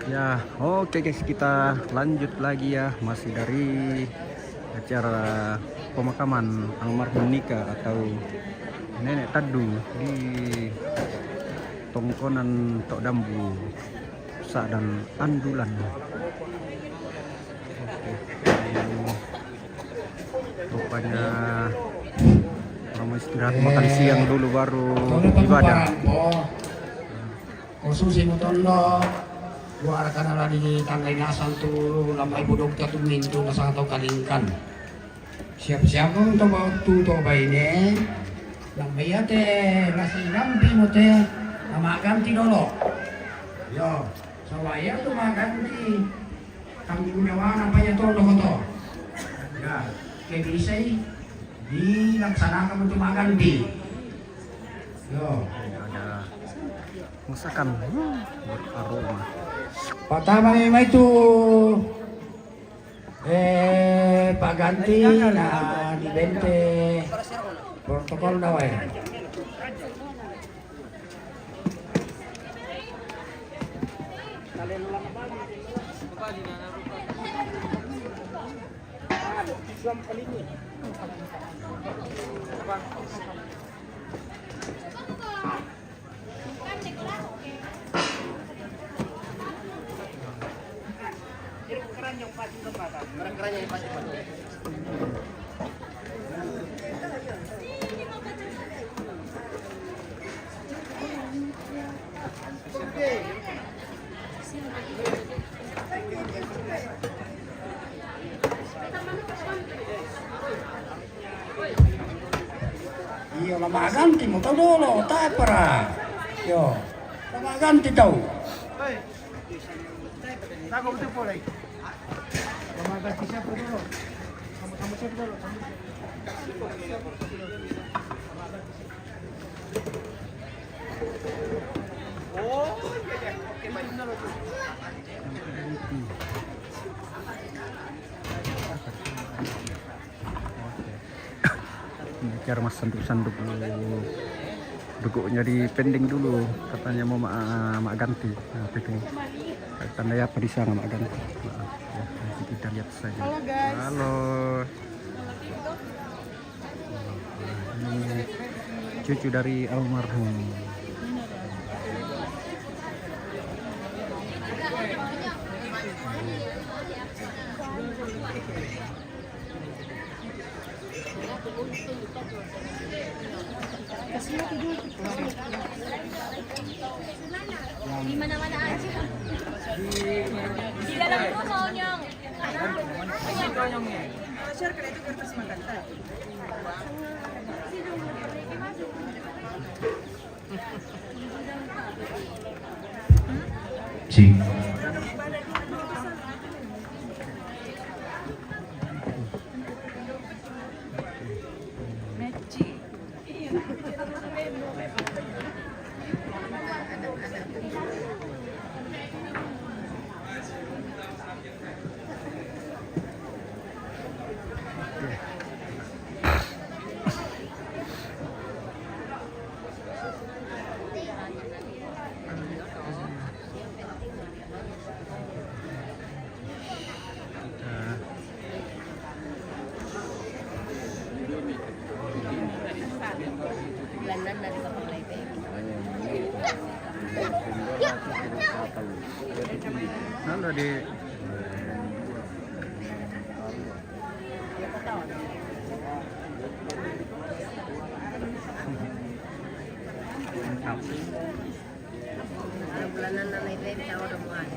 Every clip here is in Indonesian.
Ya, oke guys, kita lanjut lagi ya, masih dari acara pemakaman almarhum Nika atau Nenek Tadu di Tongkonan Tok Dambu, Sa dan Andulan. Rupanya orang mau istirahat makan siang dulu baru ibadah. Khusus ibu tondo gua akan ada di tanggai asal tuh lampai budok jatuh mintu nasa atau kalingkan siap-siap untuk waktu to ini lampai ya teh nasi lampi mo teh nama ganti dulu yo sawaya tuh ganti tanggung jawab apa ya tondo koto ya kayak bisa dilaksanakan untuk ganti yo masakan beraroma. Pertama itu Pak Ganti nah di bente protokol dawai. Iya lama ganti mo tahu dulu tak para yo lama ganti tahu tak betul boleh lama ganti siapa dulu kamu siapa dulu oh oke baik dulu Bicara mas sanduk-sanduk duduknya di pending dulu katanya mau mak ganti. Nah, itu tanda apa di sana mak ganti. Nah, ya, nanti kita lihat saja. Halo guys. Halo. Ini cucu dari almarhum. Di mana-mana aja. Di dalam rumah maunya. Share kereta kertas makan. Cik. Bulanan dari Bapak Lebe. Halo Dek. Bulanan na Lebe tahu udah mulai.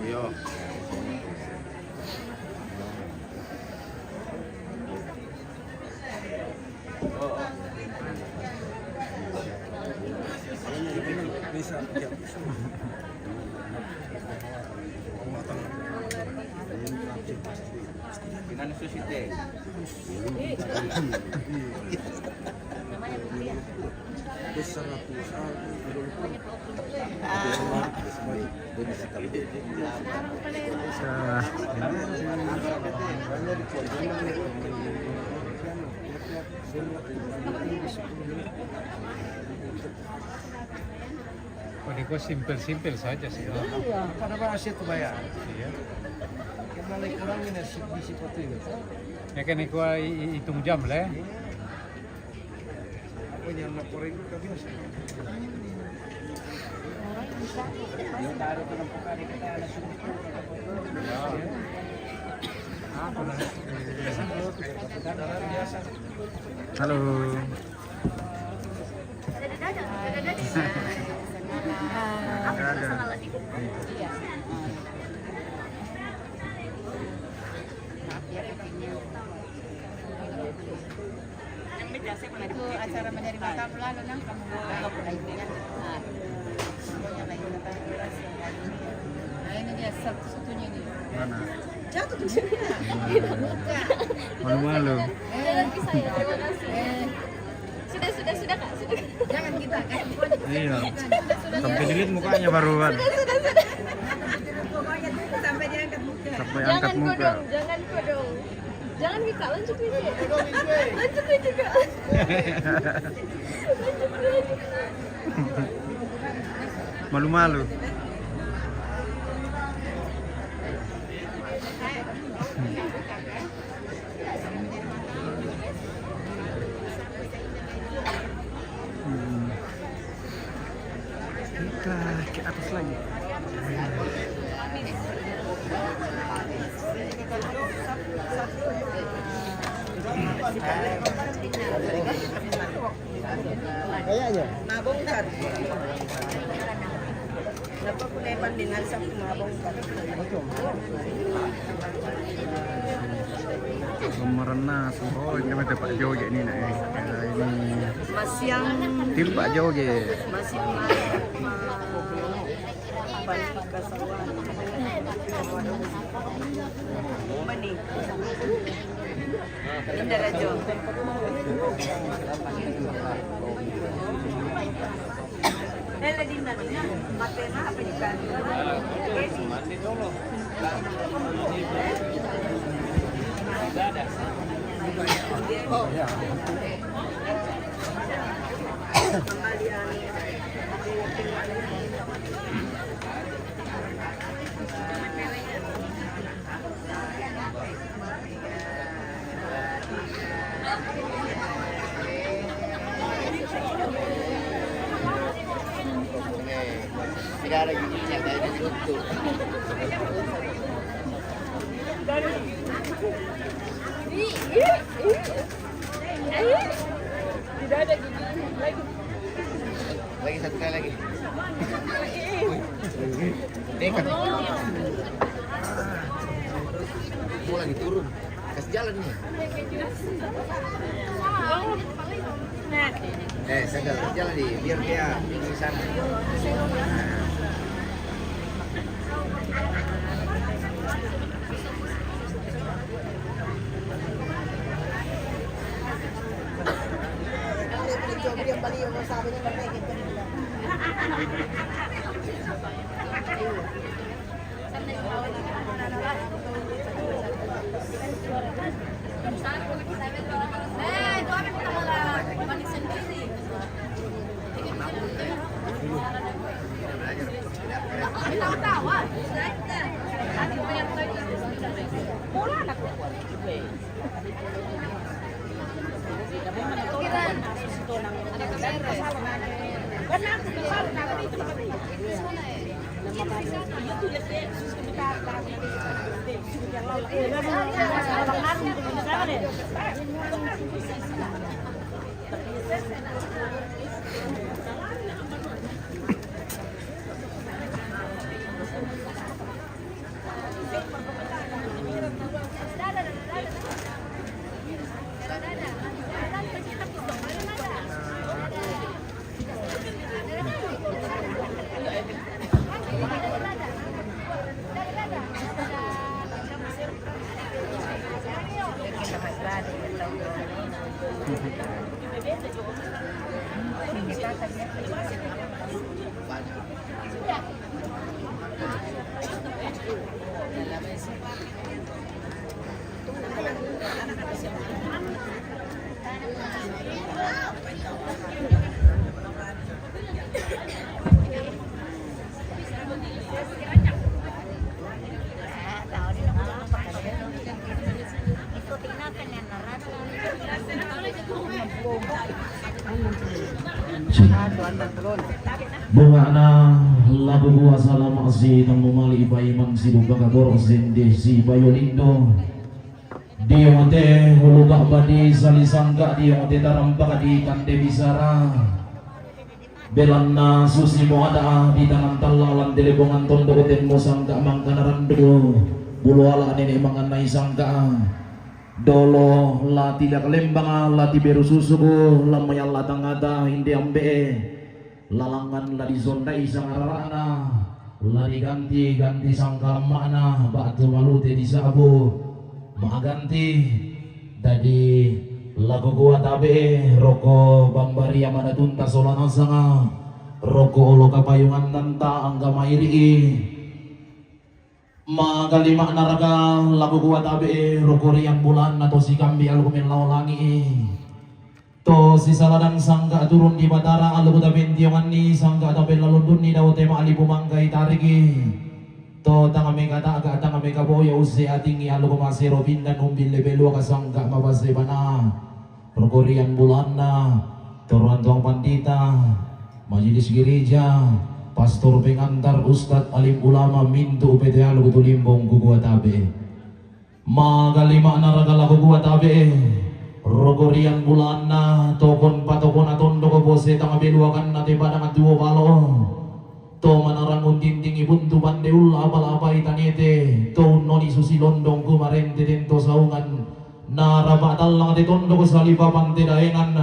Iya. Oh. Namanya Putri ya? Kalau kau simpel saja sih. Iya, pada bahasa itu bayar. Iya. Karena lagi kurangin di seperti itu. Ya kan kau hitung jam lah. Ya. Aku yang laporin itu biasa. Halo. Ada. Itu acara menerima tamu lalu nang kamu lainnya. Nah ini dia satu-satunya ini. Mana? Jatuh tuh sini. Malu-malu. Jangan bisa ya, terima kasih. Sudah Kak, sudah. Jangan kita kan. Iya. Sampai dilihat mukanya baruan. Pokoknya sampai diangkat muka. Sampai angkat muka. Jangan kodong. Jangan Kak, lanjut ini. Lanjut ini Kak. Malu-malu. Kita ke atas lagi. Kayaknya. Mabongkat. Napakulepan din ang sa mabongkat. Pemerena oh ini kami Pak Joge ini nak ini Masyang tim Pak Joge. masih balik ke sawan. Mani. Indah Rajo. Din na matena apa di kan? Mandi dulu. Oh ya. Tidak ada giginya kayak ditutup. Tidak ada gigi lagi. Lagi satu kali lagi. Dekat. Mau lagi turun. Kasih jalan nih. Sadar kasih jalan nih, biar dia di sana. Bungana lagu gua salam si tang mumali ipaiman si duga kabor zende si bayolindo dia mate hulu gak badi sali sangga dia mate tarampak di kande bisara belanna susi mo ada di tangan talalan delebongan tondo ten mo sangga mangkanarandu bulu ala nene manganai sangga dolo la tidak lembang la tiberu susubu lamayal latang ada hindi ambe lalangan la disondai sangarana la diganti sangka makna batu malute di sabu maganti tadi lagu gua tabe roko bambari amana tunta solana sanga roko lo kapayungan tanta angga mairi magali makna raga lagu gua tabe roko riang bulan atau si kambi alukumin laulangi to si saladang sangka turun di batara alu kuda bentiangan ni sangka tabe lalundun ni daw tema ali bumangkai tarigi to tangame kata aga tangame kaboya usi atingi alu kumasero bindan umbil lebelu ka sangka mabase bana rokorian bulanna toruan tuang pandita majelis gereja pastor pengantar ustad alim ulama mintu upete alu kutulimbong gugua tabe magali makna ragala gugua tabe rogorian bulanna tokon patokon atondo ko bose tanga beluakan nate padang atuo balo to manarang untinting ibuntu bandeul abal-abal itanete to noni susi londong kumarente tento saungan narabatal lang te tondo ko saliba pante daengan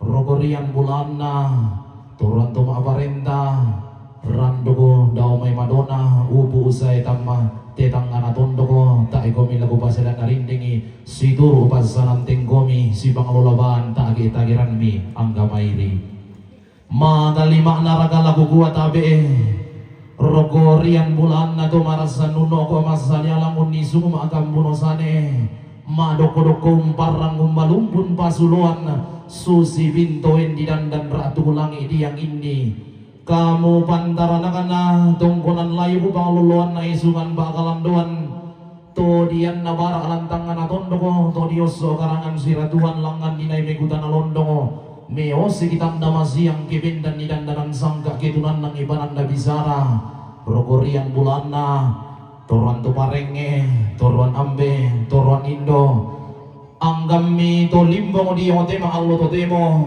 rogorian bulanna turan to maaparenta rando ko daw may madonna upo usay tamma tetang anatondo ko tae komi lagu pasadan narindingi situru pasanan tengkomi si pangalolaban tagiran mi angga mairi magalima naraga lagu gua tabe rogorian bulan na to marasan nuno ko masanya lamun nisum agam bunosane madoko-doko umparang umalumpun pasuluan susi bintoen di dandan ratu langi diang ini kamu pantaranakana tongkonan layu bang luluan na isungan bakalan doan to dian na bara lantangan atondoko to dioso karangan siratuan langan dinay megutan alondoko meosi kitanda masiyang kibindan ni dandanan sangka kitunan ng ibanan na bisara rogorian bulanna toruan tuparenge toruan ambe toruan indo anggami to limbong di hote maallo to temo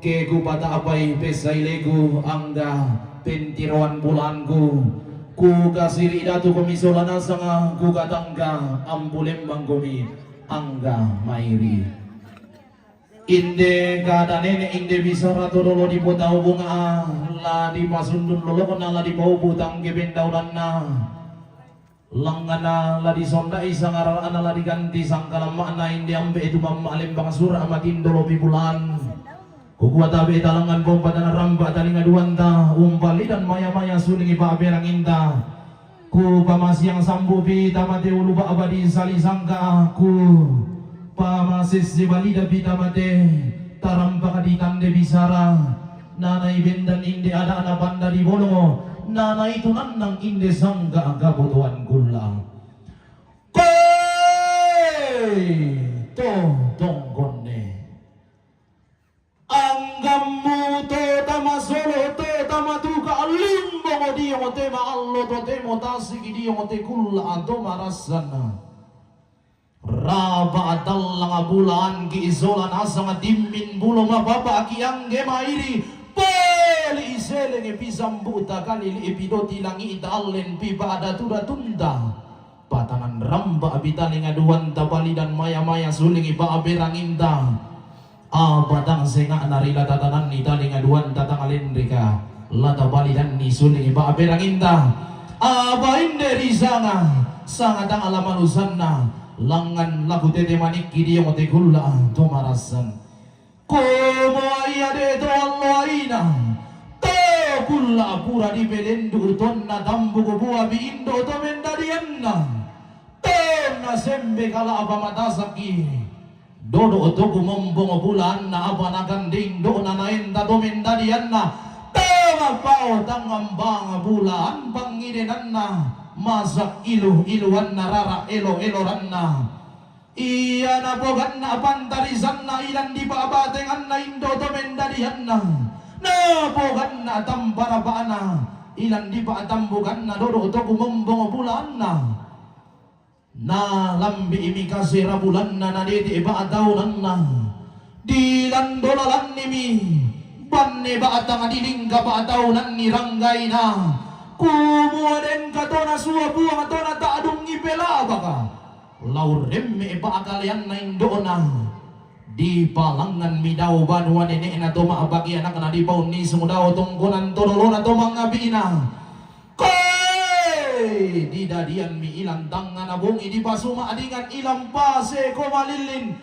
kegu pata apai pesai legu angga pentiroan bulanku ku kasiri datu komisolana sanga ku katangga ambulembang komi angga mairi inde kada nene inde bisa ratu dolo di potau bunga la di pasundun lolo kona la di bau butang gebendau danna langana la di sonda isang arana la diganti sangkala makna inde ambe itu mamma alembang surah amatin dolo pibulan kukuha tabi talangan pompa dan ramba talinga duanta umpali dan maya-maya sulingi paberang inta ku pamasiang sambupi tamate uluba abadi sali sangka ku pamasis si balida pitamate tarampa di tande bisara nanay bendan inde ada anak banda di bolongo nanay tunanang inde sangka agabutuan gula to tongkonne anggamu to tama solo to tama tuka limbo mo di mo te maallo to te mo tasigi di mo te kulla to marasana raba adallang bulan ki isolan asang dimmin bulo mababa ki angge mairi peli iselenge pisambuta kalili epidoti langi idalen piba ada tuda tunda patanan ramba abitaling aduan tabali dan maya-maya sulingi ba aberang inda batang senga narila tatanan ni taling aduan tatang alendrika lata bali dan ni sulingi ba aberang inda aba inderi sanga sangatang alamanusanna langan lagu tete manik kidi yang ote gula tomarasan komo iya de to Allah ina to gula pura di belendu tonna dambu buah bi indo to mendarianna to na sembe kala apa mata saki dodo to kumombong bulan na apa na ganding do na naenda to mendarianna pao tangambang bulan pangidenanna masak iluhan narara elo-eloranna iya na boganna pantarisanna ilan di babatenganna indo to mendarianna na boganna tambarabana ilan di batambuganna dodo to kumombong bulanna na lambi imi kasira bulanna na dede baataunanna dilan dolalan nimi banne baatang dilingga baataunan ni ranggai na kumuaden katona suwa buang atona taadung ipela baka laur remme baakalian na indona di palangan midau banua nenek na toma abagi anak na di baun ni sumudao tongkonan todolo na tomang abina koi di dadian mi ilang tangan abungi di pasuma adingan ilang pase komalilin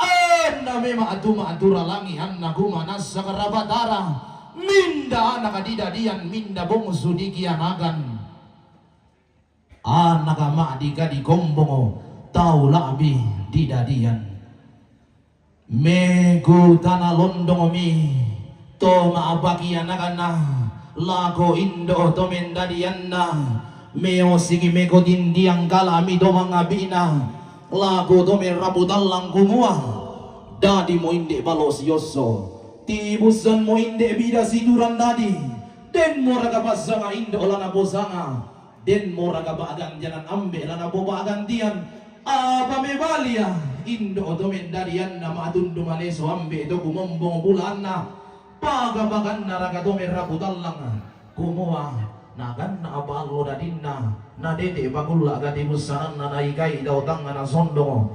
anna mema atuma atura langi anna kumanas sakarabatara minda anak adidadian minda bongsu dikianagan anak ama adika di kombongo tau labi didadian megu tanah londong mi to maabaki anak-anak lago indo to mendadian na meo sigi mego dindiang kalami do mangabina lago to merabutalang kumua dadi mo inde balos yoso tibusan mo inde bida siduran dadi den mo raga pasanga indo lana bosanga den mo raga bagan jalan ambe lana bobagan tian apa mebalia indo to mendarian nama atundu maleso ambe to kumombong bulanna pagabagan naraga to merabutalang kumua nagan na abalo dadinna na dede bagulla gati busanan na naikai daw tangan na sondo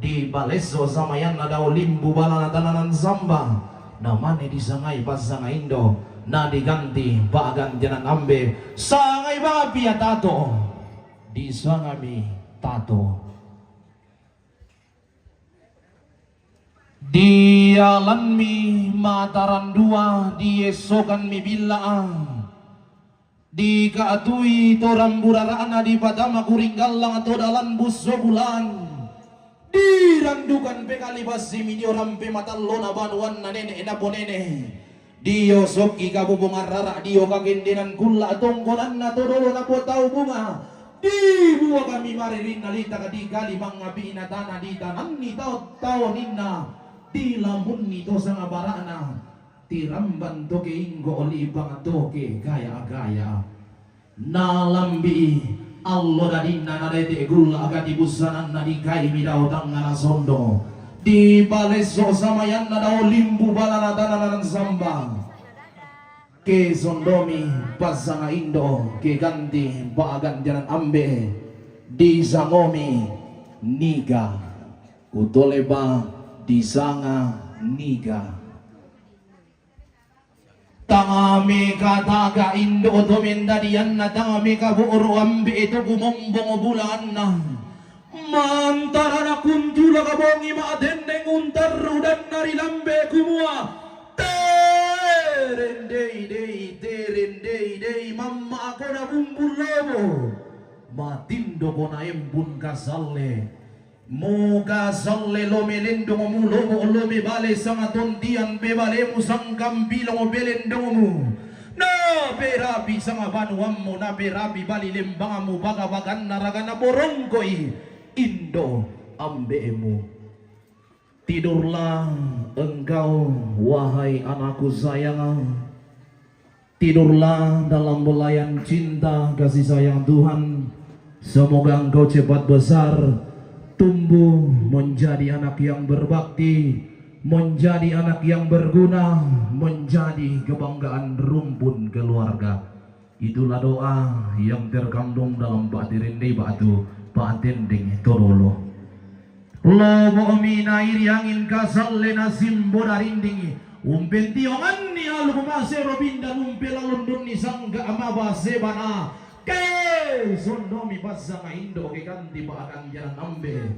di baleso samayan na daw limbu bala na tananan samba na mani di sangay pasangay indo na diganti bagan janan ambe sangay babi at tato di sangami tato di alan mi mataran dua di esokan mi bilaang di kaatui to ramburarana di padama kuringgalang atau dalan buso bulan di randukan pekalibas simini rampe matalona banuan na nene na ponene dio soki kabubungan rara dio kagendenan kula tongkonan na todolo na po tau bunga di buwa kami maririn nalita kadi kali mga binatana di tanan ni tau ninna di lamun ni to sa barana tiramban to ke inggo olibang to ke gaya-gaya nalambi Allah dadina narete gula agadi busanan na di kai midao tangan sondo di baleso samayan na daw limbu balana tananan sambang ke sondomi pasanga indo ke ganti bagan jalan ambe di sangomi niga utoleba di sanga niga tangami kataga indo to mendadian na tangami kabuoro ambe ito kumombong bulan na mantara na kuntula kabongi maadendeng untaru dan narilambe kumua terendei mamma ako na bumbulobo matindo ko na embun kasale muka salle lo melendo mu lobo lo me bale sanga tondian be bale mu sang kampilo belendo mu na perapi sanga banuam mo na perapi bali lembang mu baga-bagan naraga na borongkoi indo ambemu tidurlah engkau wahai anakku sayang tidurlah dalam belayan cinta kasih sayang Tuhan semoga engkau cepat besar tumbuh menjadi anak yang berbakti, menjadi anak yang berguna, menjadi kebanggaan rumpun keluarga. Itulah doa yang terkandung dalam batirinde batu patending torolo. Lobo mina iri angin kasalle nasimbo darinding umpen tiongan ni alumase robinda umpela lundun ni sangga amabase bana ke sondomi pasanga indo ke kanti baakan jalan ambe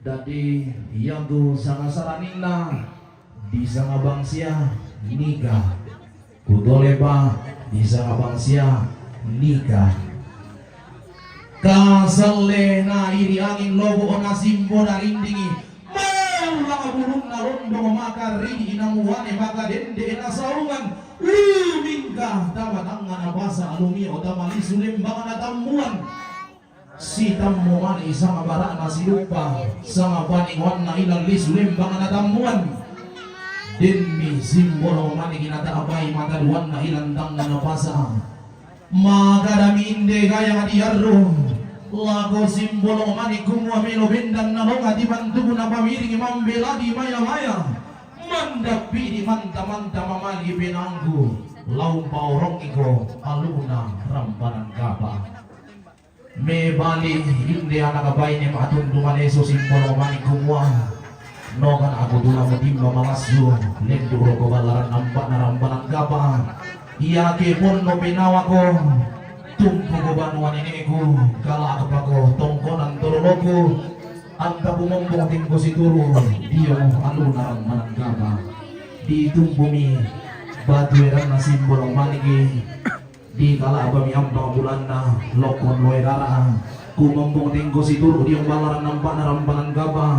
Dadi yang tu sangat saranina di sana bangsia nikah kudoleba di sana bangsia nikah kasale na iri angin lobo ona simbo na rindingi maulang burung na rondo maka rini inamuane maka dende na saungan mingkah tamatanga na basa alumi o tamali sulimbangan na tamuan si tammo mani sama barak na silupa sama paningon na ilang lisulimbangan na tamuan demi simbolo mani kinata abay mataluan na ilandang na napasa magadami inde kaya nga diarro lago simbolo mani kumwa melo bendan na longa di bantugo na pamiring mambela di maya-maya mandapi di manta-manta mamali pinanggu laung paurong iko aluna rampanan kapa me bali inde anak abay ni matundu maneso simbolo mani kumwa nokan aku dula mo timba malasyo lenduro ko balaran nampak na rampanan kapa iya kepon no pinawa ko tumpo ko banuan ini ko kala apa ko tongkonan toroloko angka bumombong tingko si turu diyo alunarang mananggaba di tumbumi batueran na simbolong manigi di kala abami ambang bulan na lokon loerara kumombong tingko si turu diyo balaran nampak na rampangan gaba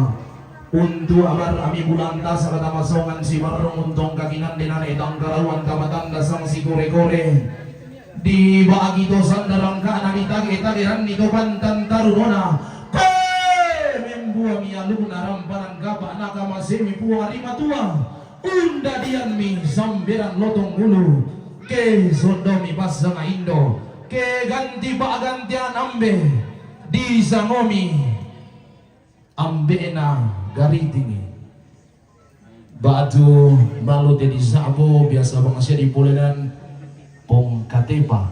untuk abar ami bulanta sa katamasongan si barong untong kakinan din na itang karawan kamatanda sang si kore-kore di baagi to sandarang ka na itag-itagiran nito pantan tarunona kay membuang ialuna rampanan gaba nakamasemi puwari matua unda dian mi sambiran lotong ulu ke sondomi pasang indo ke ganti bagantian ambe di sangomi ambe na garitingi batu balut di sabo biasa bangasya di pulenan pong katepa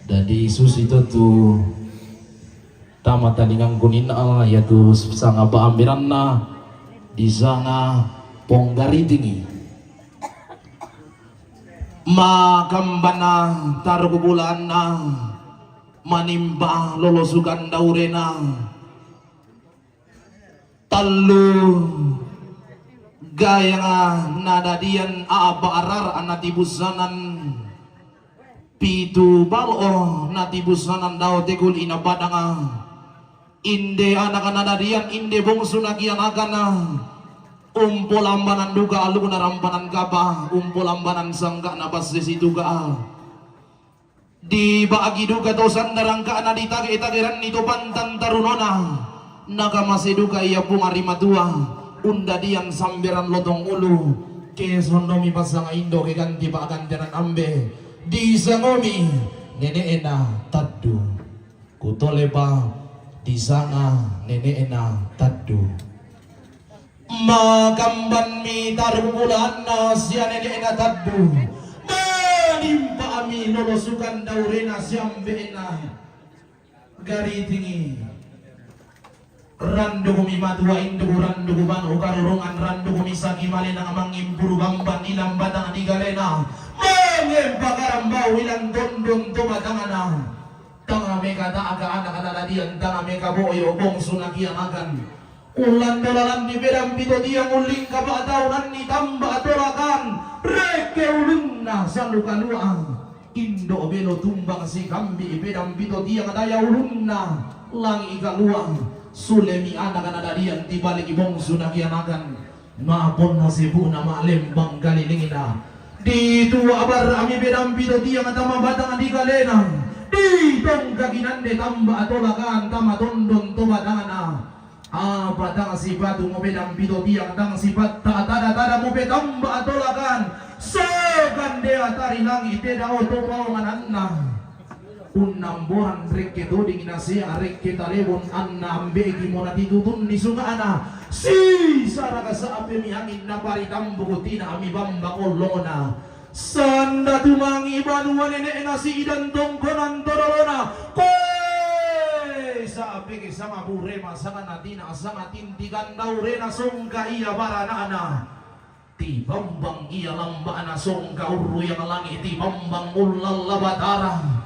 dari sus itu tu tamat talingang kunina yaitu sanga paambiran na di sanga pong garitingi makambana taruh bulan na manimba lolosukan daurena talu gaya nga nadadian aabarar anatibusanan pitu balo natibusanan daw tegul inabada nga inde anak nadadian inde bongso nagianakan na umpolambanan duga alu na rampanan kapa umpolambanan sangka na basis itu ga di baagi duga to sandarang ka na ditagi-tagiran nito pantan tarunona nakamasiduka iya pung arimatua unda dian sambiran lotong ulu ke sondomi pasang indo ke ganti pakantianan ambe di sangomi nene ena taddu kutolepa di sana nene ena taddu makamban mi tarubulan na siya nene ena taddu manimpa mi lolosukan daurena siambe ena garitingi randu kumi matua indu randu kuban ukarurungan randu kumi sagi mali nang mangimpuru gamban ilang batang di galena mengempakaram bau ilang dondong to batangana tanga meka ta aga anak anak dian tanga meka boyo bong sunakian akan ulan dolalan di bedam pito diang uling kabataunan ni tambah tolakan reke ulunna salukaluang indo belo tumbang si kambi bedam pito diang daya ulunna langi ikaluang sulemi anak-anak dadian tibalik ibong sunakianakan maapon na sibu na malembang galilingina di tua abar ami bedam pito tiang atama batang di galena di tong kakinan de tamba atolakan tama tondon to batangana batang sifat mo bedam pito tiang tang sifat tada mo betamba atolakan sokan de atari langit de dao to pawangan na unambohan rek keto dingin nasi arek kita lebon anna ambegi mona ditutun ni sunga ana si saraka sa ape mi angin na pari tambuko tina ami bamba kolona sanda tumangi banuan nene nasi idan tongkonan tororona koe sa ape ke sama burema sama natina sama tintikan daurena songka iya barana ana ti bambang iya lamba ana songka uru yang langit ti bambang ulal labatara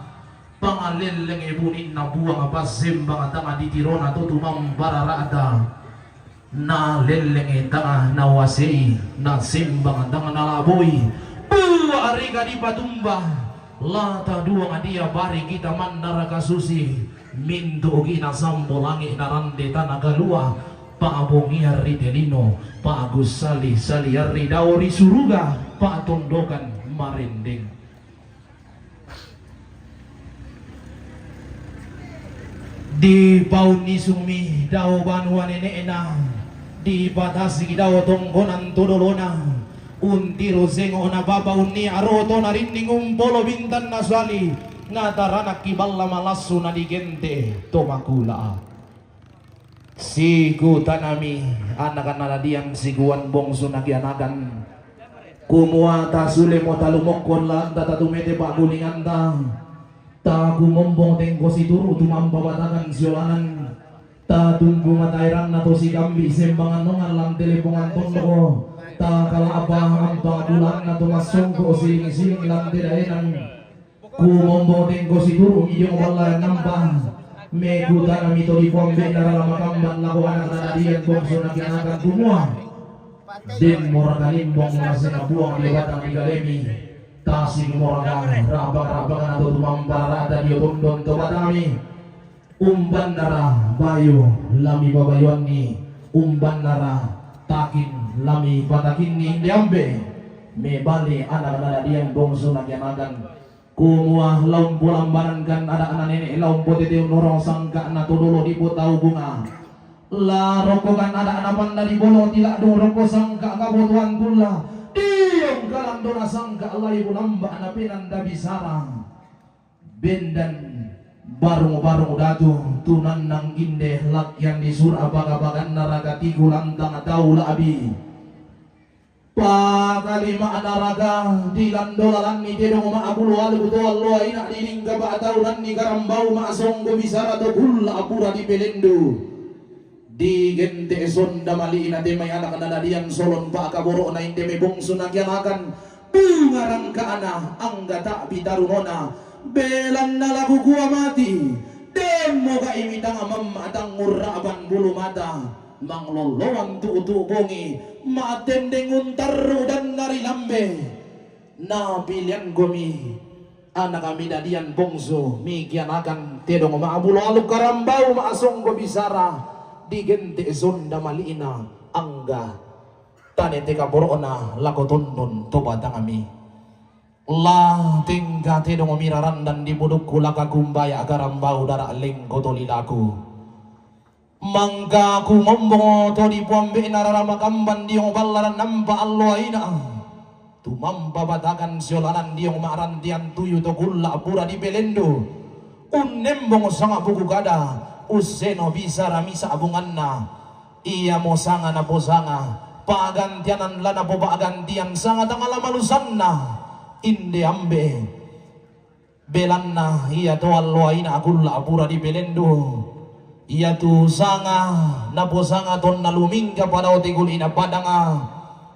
pangaleleng ibunin na buwang pasimbang tanga ditirona to tumambararada na leleng tanga nawasi na simbang tanga nalaboy buwa ariga di patumba lata dua ngadia bari kita mandara kasusi minto gina sambolangi narande tanah galua Pak Abongi Hari Delino Pak Agus Sali Hari Dauri Suruga Pak Tondokan Marinding. Di pauni sumi daw banuan ena di batasi daw tonggonan tudolona untiro zengo na babaw ni aroto na rinding umpolo bintan nasali ngataranak kiballa malasu na digente tomakula sigu tanami anakan naladiang siguan bongso nagianakan kumuata sule mo talumokon lang tatatumete pagulingan ta kumombong tengko si turu tumampabatakan siolanan ta tumbu matairan na to si kambi sembangan nongan lang telepongan tondo ta kalabah ang bulan na tumasong ko siling lang tiraenan kumombong tengko si turu iyong wala nambang me kuta kami to di pombe naralamakamban lako anak na diyan bongso nagianakan kumua din mora kalimbong nasa nabuang liwatang igalemi tasing moraga rabang-rabangan atau tumambara ada di tondon to batami umban nara bayo lami babayuan ni umban nara takin lami batakin ni diambe me bali anak-anak diang bongso nagianakan kumua laum pulambaran kan ada anak nenek laum potete norong sangka na tudolo di botau bunga la rokokan ada anak panda di bolo tidak dong rokok sangka kabutuan pula diyong galang dona sangka alay bulamba na pinanda bisara bendan barong datu tunan nang inde lakyan di surabaga-bagan naragati gulantang atau labi pakalima anaraga di landolan ni dedong maabulu alu to allo ina dilingga ba taulan ni karambau maasonggo bisara to kula apura di pelendo di gente sonda mali inate may anak na diyan solon pa kaboro na hindi may bongso nagyanakan bungarang kaana ang gata bitarunona belan na lagu kuwa mati demo ka imitang mamatang muraban bulu mata manglolowang tuutubongi matendeng untaru dan narilambe na pilihan gomi anak kami dadian bongso migyanakan tedong maabulo aluk karambau maasonggo bisara di gente zonda malina angga tanete kaborona lako tondon to batang ami la tingga tedong miraran dan di budukku laka kumbaya garambau dara lengko tolilaku mangga ku ngombo to di pombe nararama kamban diong ballaran nampa allo aina tumampa batakan siolanan diong marantian tuyu to kulla pura di belendo unembong sanga buku gada useno bisa ramisa abunganna iya mo sanga na posanga pagantianan lana po pagantian sanga tangala malusanna inde ambe belanna iya to allo aina akulla apura di belendo iya tu sanga na posanga ton nalumingga pada otigul ina padanga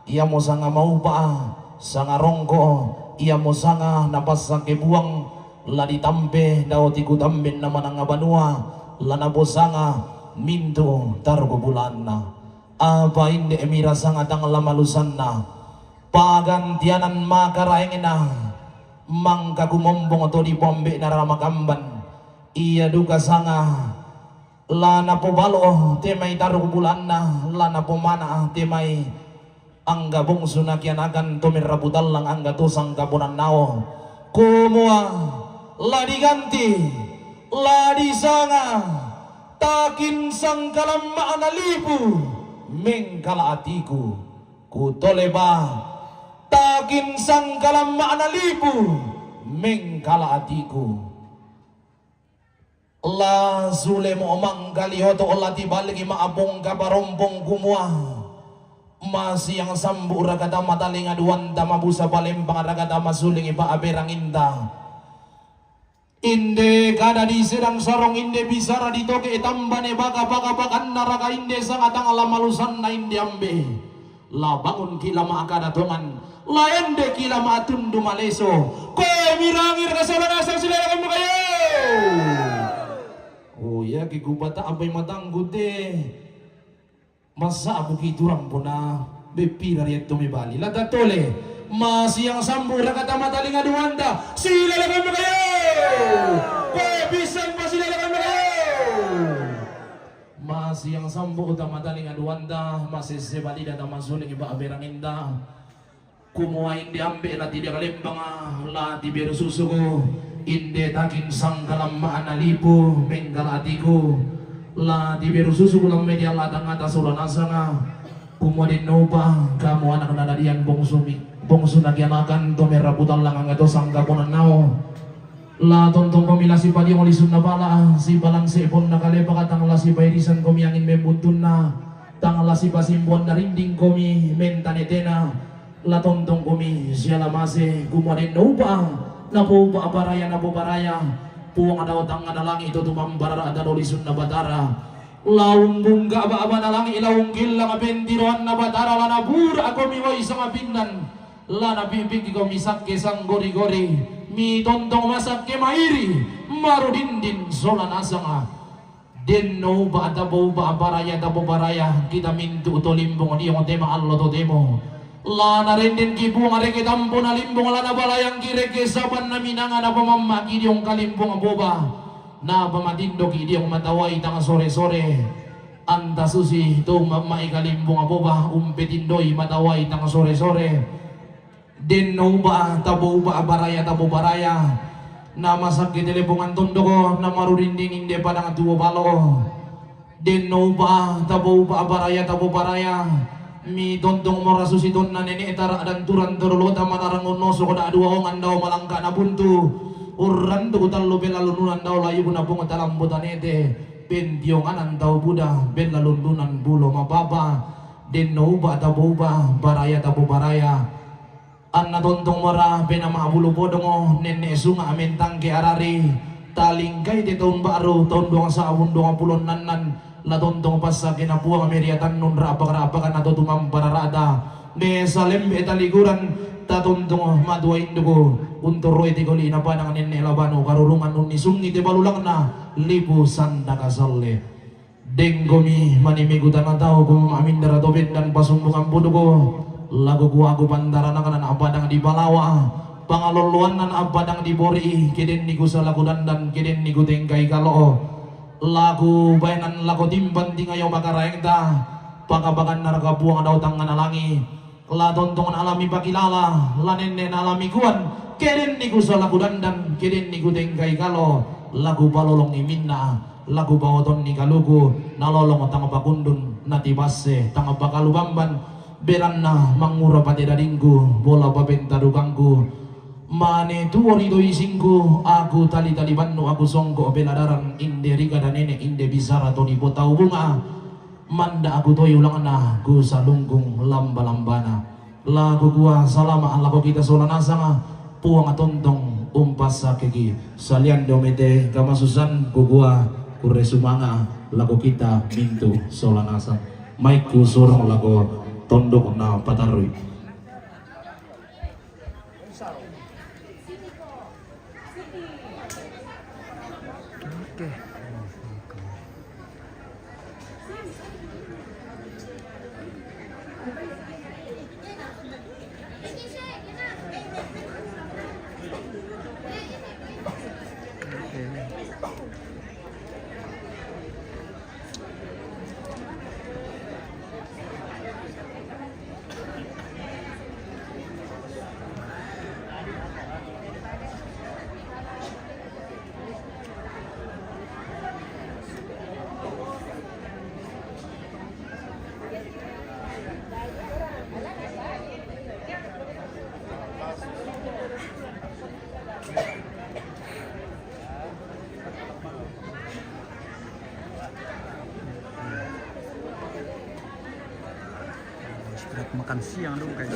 iya mo sanga maupa sanga rongko iya mo sanga napasak kebuang la ditampe daw tiku tamben na mananga banua lana bosanga minto targo bulanna apa inde emira sanga tang lamalusanna pagantianan makaraengena mangka kumombong to di pombe narama kamban iya duka sanga lana po balo temay targo bulanna lana po mana temay angga bongso nakianakan tumirabutal lang angga tusang kapunan nao kumua la diganti la disanga takin sang kalam maanalibu mengkala atiku kutoleba takin sang kalam maanalibu mengkala atiku la zulemo mangkalihoto ola tibalgi maabong kabarompong kumua masih yang sambu ragata mataling aduan damabusa palembang ragata masuling ipa aberang indah inde kada di sedang sorong inde bisara ditoke tambane baka bakan naraka inde sangatang alam malusan na inde ambe La bangun kila maakadatongan, layan de kila maatundu maleso. Koy mirangir kasalan asang silakan mo kayo. Oh ya kikubata abay matanggut masa abu kiturang po na bepira riyan tumibali ladatole masiyang sambura kata mataling aduanda sila lang mo kayo bisan pa sila lang mo kayo masiyang sambu uta mataling aduanda masisebali data masuling iba aberang inda kumuhain di ambe na tidak kalimbang lati biru susuko inde takin sanggalam maanalipo menggalatiku la di biru susu kulang media ladang atas ulan asanga kumodin noba kamu anak nadadian bongsu nagyanakan to merabutan langang ato sangga ponan nao la tontong komilasi padi ngoli sunna bala si balang sepon nakalepa katang la si bayrisan komi angin membuntun na tang la si pasimbon narinding komi mentanetena la tontong komi siala mase kumodin noba napo baraya puang ada utang ada langit itu tumambara ada dolisun na batara laung bunga aba na langit laung gila ngabentiroan na batara lana bura ako miwa isang abindan lana bibig ko misak kesang gori-gori mi tontong masak ke mairi marudindin solan asanga denno ba tabo ba baraya kita mintu to limbong di yung tema allo to demo la narindin kibung areke tampo na limbong la na balayang kireke saban na minanga na pamamaki di yung kalimbong boba na pamatindok di yung mataway tanga sore-sore anta susi to mamay kalimbong boba umpetindoy mataway tanga sore-sore den no ba tabo baraya na masakit telepongan tondo ko na marurindin hindi pa nang tuwo balo den no ba tabo baraya mi tontong mora susiton na nene etara dan turan terulota manarangon noso kada dua ong andau malangka na buntu urran tu talo belalununan daw layu na bunga talam botanete pentiongan antau buda belalundunan bulo mababa denno ba taboba baraya anna tontong mora benama bulu bodongo nene sunga amentang ke arari talingkay de tahun baru tahun 2020 nanan la tontong pasa kinapuang ameriatan nun rapa-rapa kan ato tumampararada ne salembe taliguran tatontong madua indugo untoro iti koli na panang nene labano karurungan nun nisungi te balulang na lipu sanda kasalle denggomi manimigutan na tao kumamin daratobin dan pasumbungan budugo lagu kuagu pandarana kanan apadang di balawa pangaloluan nan apadang di bori keden niku salaku dandan keden niku tengkai kaloo lagu bayanan lagu timban tingayo makaraeng ta pagabagan naraka buang daw tangan alangi la tontongan alami pakilala la nenen alami kuan keden niku salaku dandan keden niku tengkai kalo lagu balolong ni minna lagu bawoton ni kaluku nalolong tanga pakundun natibase tanga pakalubamban belanna mangura pati dadingku bola babenta dukangku mane tuori doi singku aku tali bannu aku songko beladaran inde rika dan nenek inde bisara toni botau bunga manda aku toi ulangan aku salunggung lamba-lambana lagu gua salama lagu kita solana sanga puang tontong umpas sakeki salian domete kamasusan gua kure sumanga lagu kita mintu solana sang maiku sorong lagu tondok na patarui makan siang dong guys.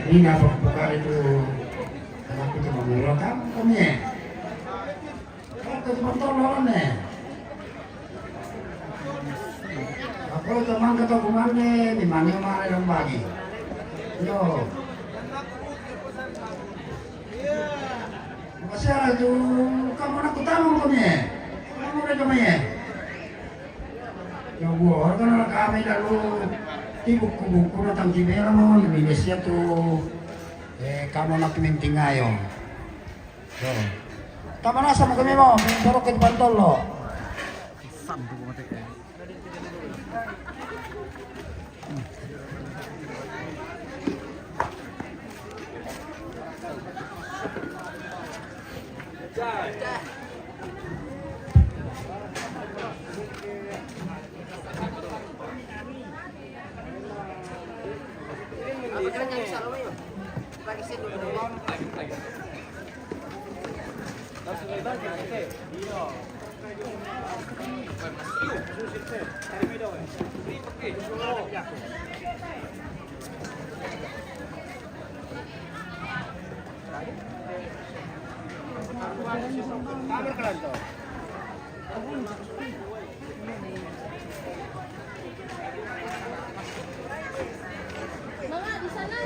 Ini napa buka itu aku cuma ngurut kamu kami. Aku cuma tolong nih. Aku cuma ketemu mana di mana dong bagi. Yo. Masalah itu kamu nak tahu kami. Kamu udah kami. Yo gua kan kami lalu di buku-buku natang Gimera mo nilisya to kamu nak minting ngayon. So, tama na sa kami mo, pero kay Pantolo. Sampo ko mati kaya. Mga, di sana.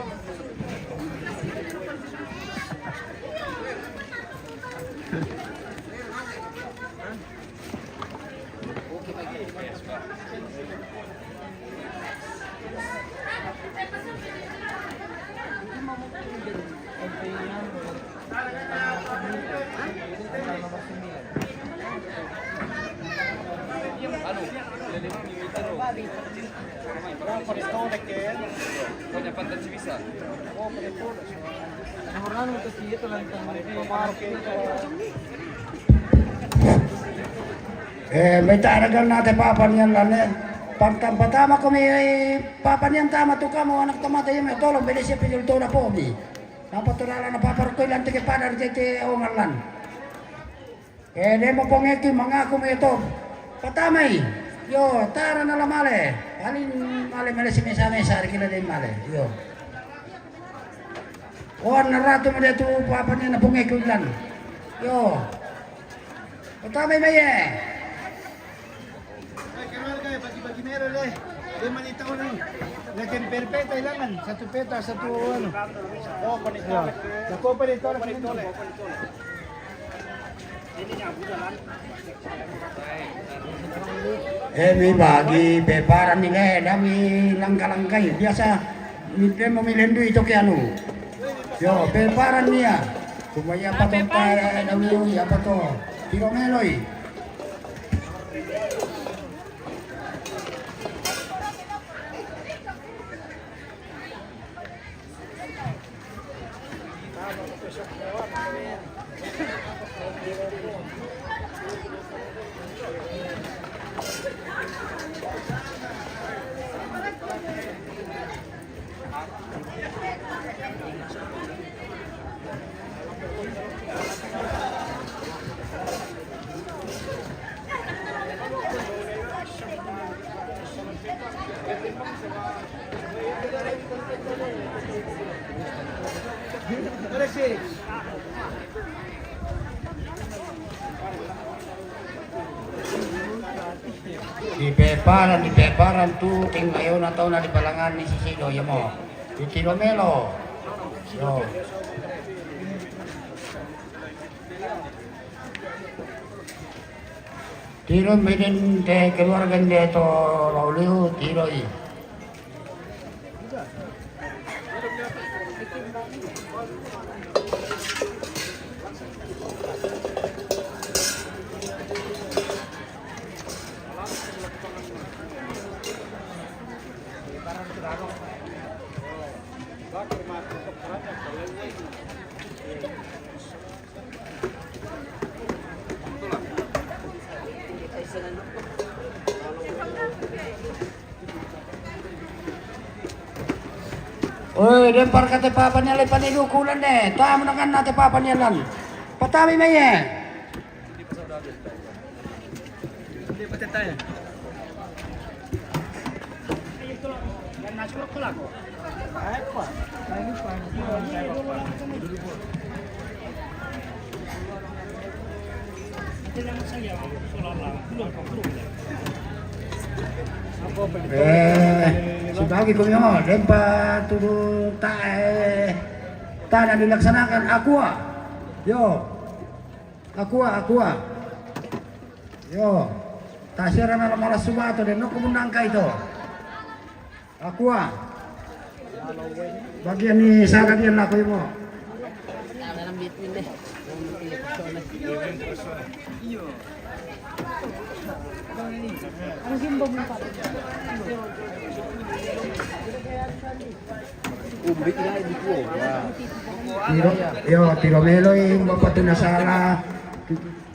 May taragal natin papan yan lang eh. Pagkampatama ko may papan yan tama to ka mo anak tamata yung may tolong bilis siya pinulto na po di. Napatulala na paparkoy lang tigil padar dito ongan lan. Di mo pong ito mga ako may ito. Patamay. Yo, tara na lang mali. Alin mali si mesa-mesa kila din mali. Yo. Na rato mo dito papan yan na pong ito lan. Yo. Patamay may Bagi-bagi meron eh. Di manita ko lang. Lagyan perpeta ilangan. Satu peta, satu ano. Oh, panitola. Nako, panitola. May bagi peparan nila dami langka-langkay. Biasa, hindi mo milendo ito kaya ano. Yo, peparan niya. Kumaya pa to tayo, dami apa to. Tiro meloy. Di peparan tu ting ngayon na taon na di balangan ni Sisido ya mo. Di Kilomelo. Yo. Tiro medin de keluarga dito Raulio tiro i. Oi, lempar kata papan niya, lepan ilukulan eh. Tama na kan natin papan niya lang. Patami may eh. Hindi pa tayo. Yan natural ko lang. Ay pa. Ay pa. Si Bagi ko yun, dan pa tudo ta na dilaksanakan aqua. Yo. Aqua. Yo. Tasira na malas subato dan no kumunang ka ito. Aqua. Bagian ni sagad yan ako mo. Tiro melo yung bapato na sala.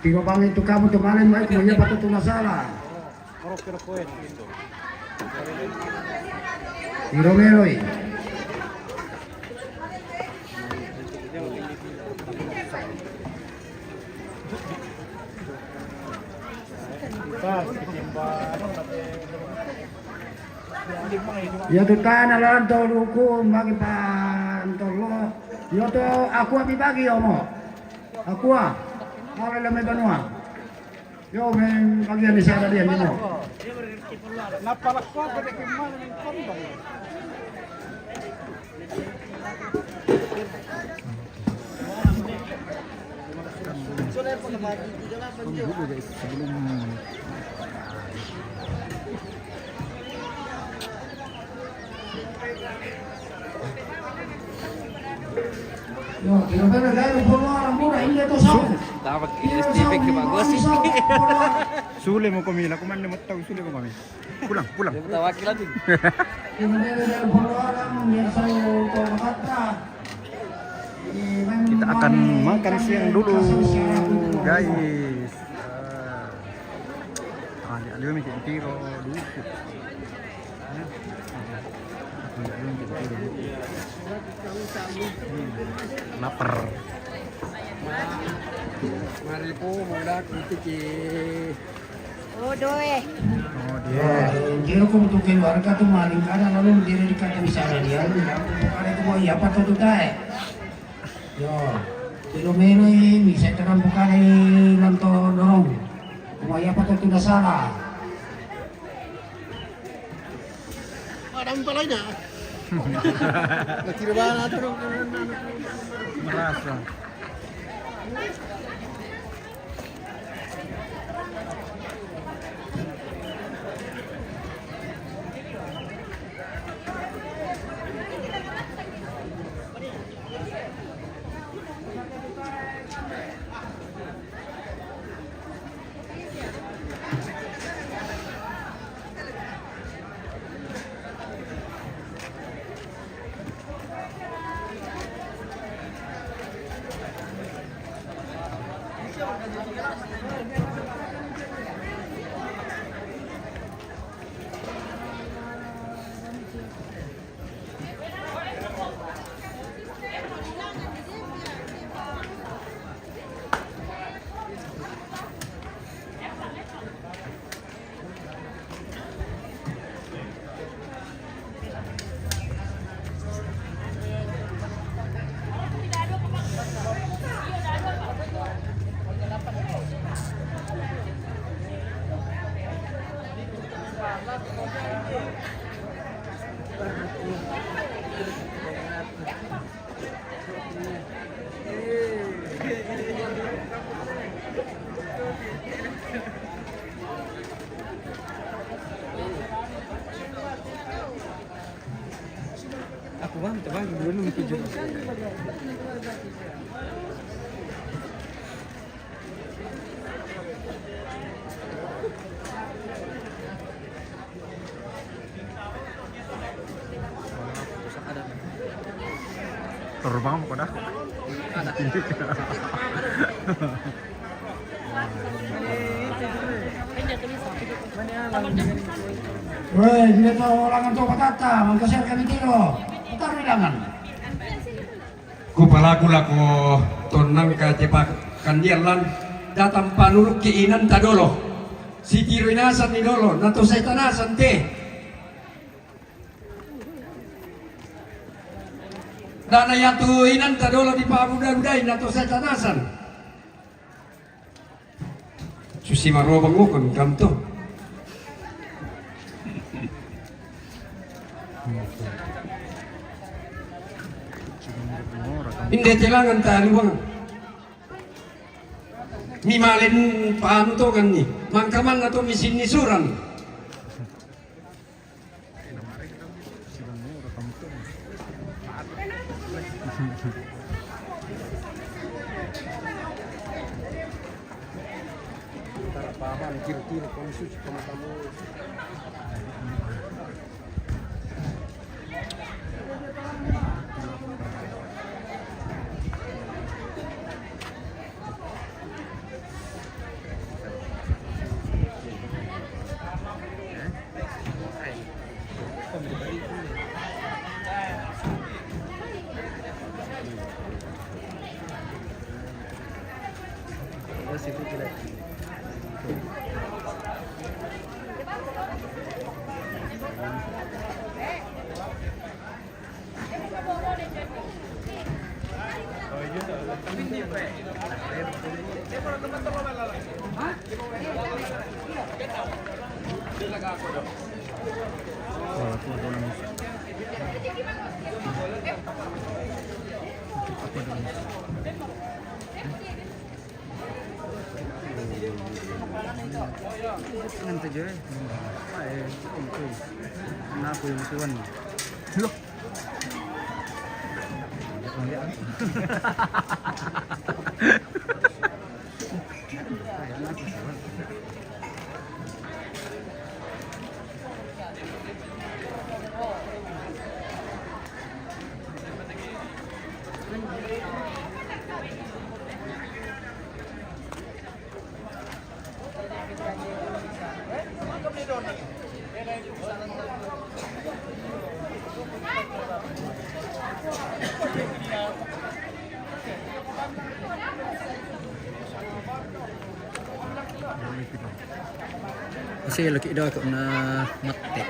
Tiro bang itu kamu tumalin mo ito yung bapato na sala. Tiro melo ya tu kana lan to luku bagi pantolo yo to aku abi bagi omo aku ala la me banua yo men bagian di sana dia ni mo napalakko ko de kimman ng panda Dulu guys sebelum yo tiro melo lalo polo orang mura ini to sa dapat STP ke bagus sih. Sule mo kumila, kuman mo tawag sule mo kami. Pulang. Tawakil natin. tiro melo lalo polo orang yang sa to makata. Kita akan makan siang dulu guys. Aliyo may tiro dulu. Lapar. Mari po mula kutiki. Udoy. Oh Ya, dia. kira ko to kay warga to maling kana lalu dire di kata bisara dia. Kare ko ya pa to tae. Yo, tiro melo bisa terang bukan nanto dorong. Kumaya pa to na sala. Parang palay na. Natira ba natin Merasa. Aku bang, terbang dulu tujuh. Terbang apa dah? Weh, dia to orang to patata, mangkasir kami tiro. Putar nilangan. Kupalaku lako tonang ka cepak kandialan datang panuluk kiinan tadolo. Si tiro inasan ni dolo, nato sa tanasan te. Dana yatu inan tadolo di pabuda-buday nato sa tanasan. Susi marobang mo kung kamto. Hindi kailangan taliwang. Mimalin paano to kan ni? Mangkaman na to misinisuran. Dengan saja, itu kenapa yang tuan? Loh, kasi laki dah ako na mate.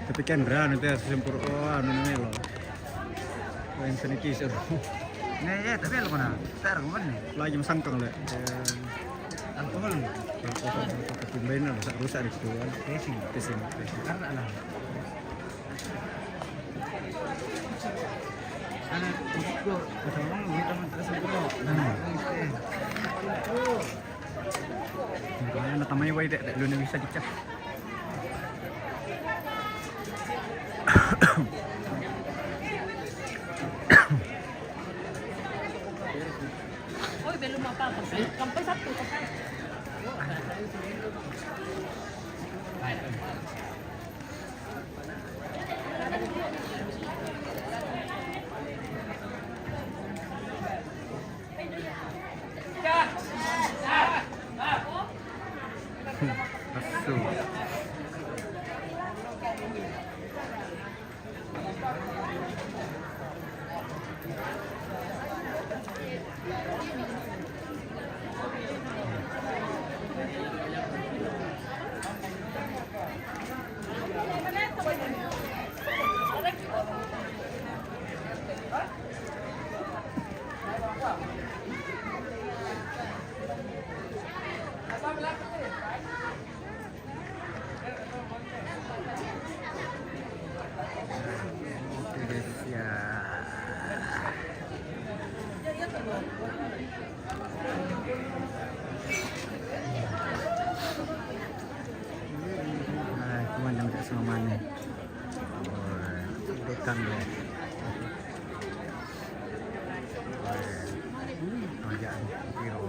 Tapi kan berani nanti sempur anu melo. Yang sanitizer. Nah, ya, tapi lo mana? Tar kemana? Lagi masangkang le. Alkohol. Ketumbenan rusak di situ kan. Pesing. Karena lah. Anak itu ketemu kita terus bro. Makanya natamay way dek lu na bisa dicak. Uy, belum apa-apa. Sampai satu. Asu. ikan deh. Kerajaan Piro.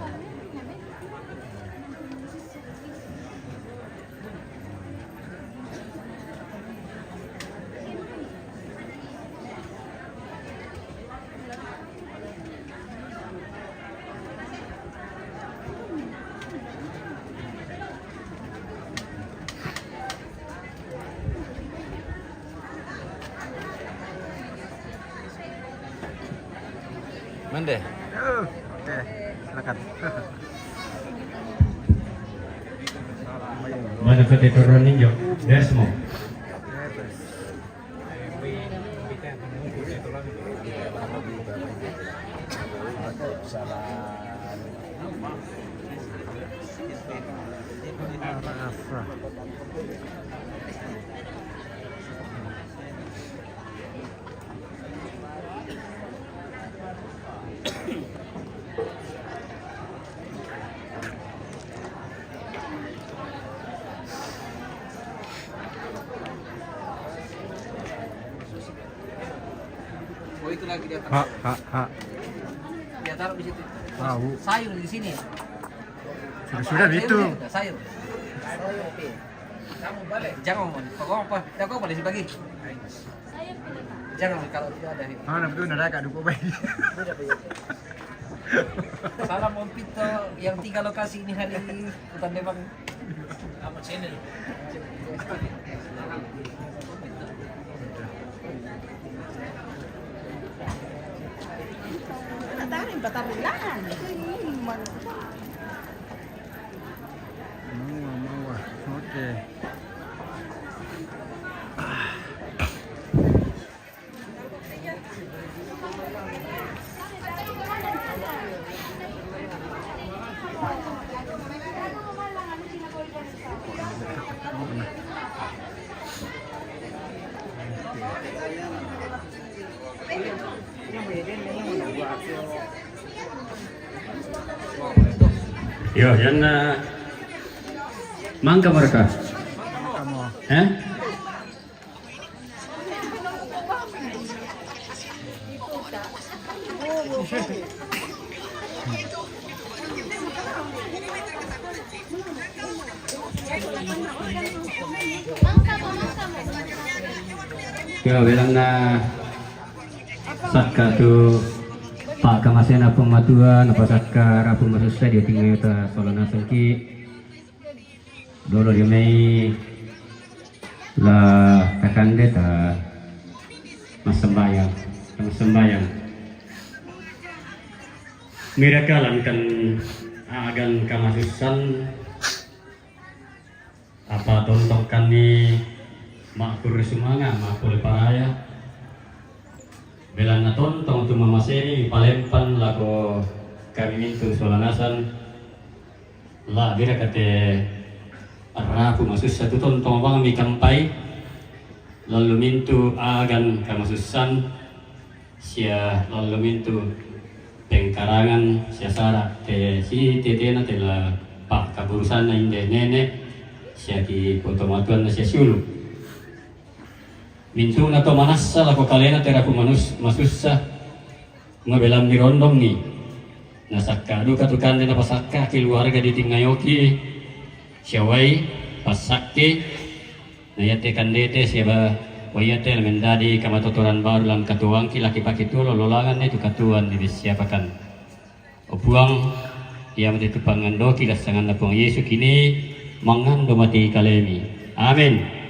Mande. Oke, silakan. Mana ketika running yo, Desmo. Rasa. Oh itu lagi dia Ha. dia taruh di situ. Tahu. Sayur di sini. Sudah itu. Sayur. Kamu balik. Jangan mau. Pokoknya apa? Jago boleh dibagi. Jangan kalau tidak ada. Mana betul ada kak duku baik. Salam Om Pito yang 3 lokasi ini hari ini Hutan Depok. Apa channel? Tarik batarilan. Mau. Oke. Yo, yan mangga mereka. Kamu. Eh? Yo, bilang na satka tu Pak Kamasena pematuan apa satka rapu masusah dia tinggal ta solana sengki dolo dia mai la kakande ta sembayang mirakalan kan agan kamasusan apa tontokan ni makur sumanga makul paraya belan na tontong tu mamaseni palempan lako kami mintu solanasan la bira kate araku masus satu tontong bang mi kampai lalu mintu agan kamasusan sia lalu mintu pengkarangan sia sara te si tetena tela pak kaburusan na inde nene sia ki potomatuan na sia siulu mintu na to manassa lako kalena teraku masussa ngabelam ni rondong ni nasakka duka tukande na pasakka keluarga di tingayoki siawai pasakti nayate kandete siaba wayate mendadi kamatotoran baru lang katuang kilaki pakitulo lolangan na itu katuan di siapakan opuang ia mati tupangando kilasangan na pong Yesu kini mangando mati kalemi amin.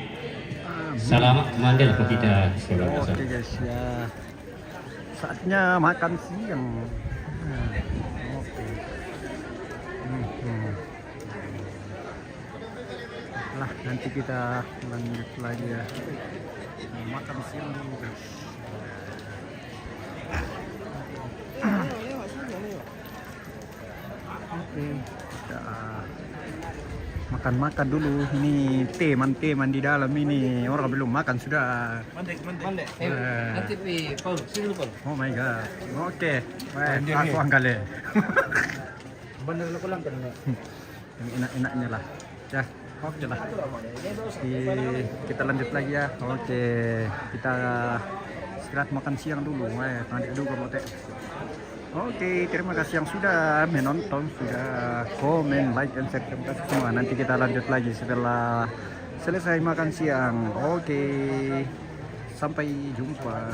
Selamat mandel ke kita. Oke guys ya. Saatnya makan siang. Oke. Lah nanti kita lanjut lagi ya. Makan siang dulu guys. Oke, kita makan dulu. Ini teman di dalam ini orang belum makan sudah. Mande. Nanti Paul, sini Paul. Oh my god. Oke. Baik, aku angkale. Bener ko lang kan. Yang enak-enaknya lah. Ya, oke lah. Kita lanjut lagi ya. Oke, kita istirahat makan siang dulu. Nanti juga mau teh. Oke, terima kasih yang sudah menonton, sudah komen, like, and share. Terima kasih semua. Nanti kita lanjut lagi setelah selesai makan siang. Oke, sampai jumpa.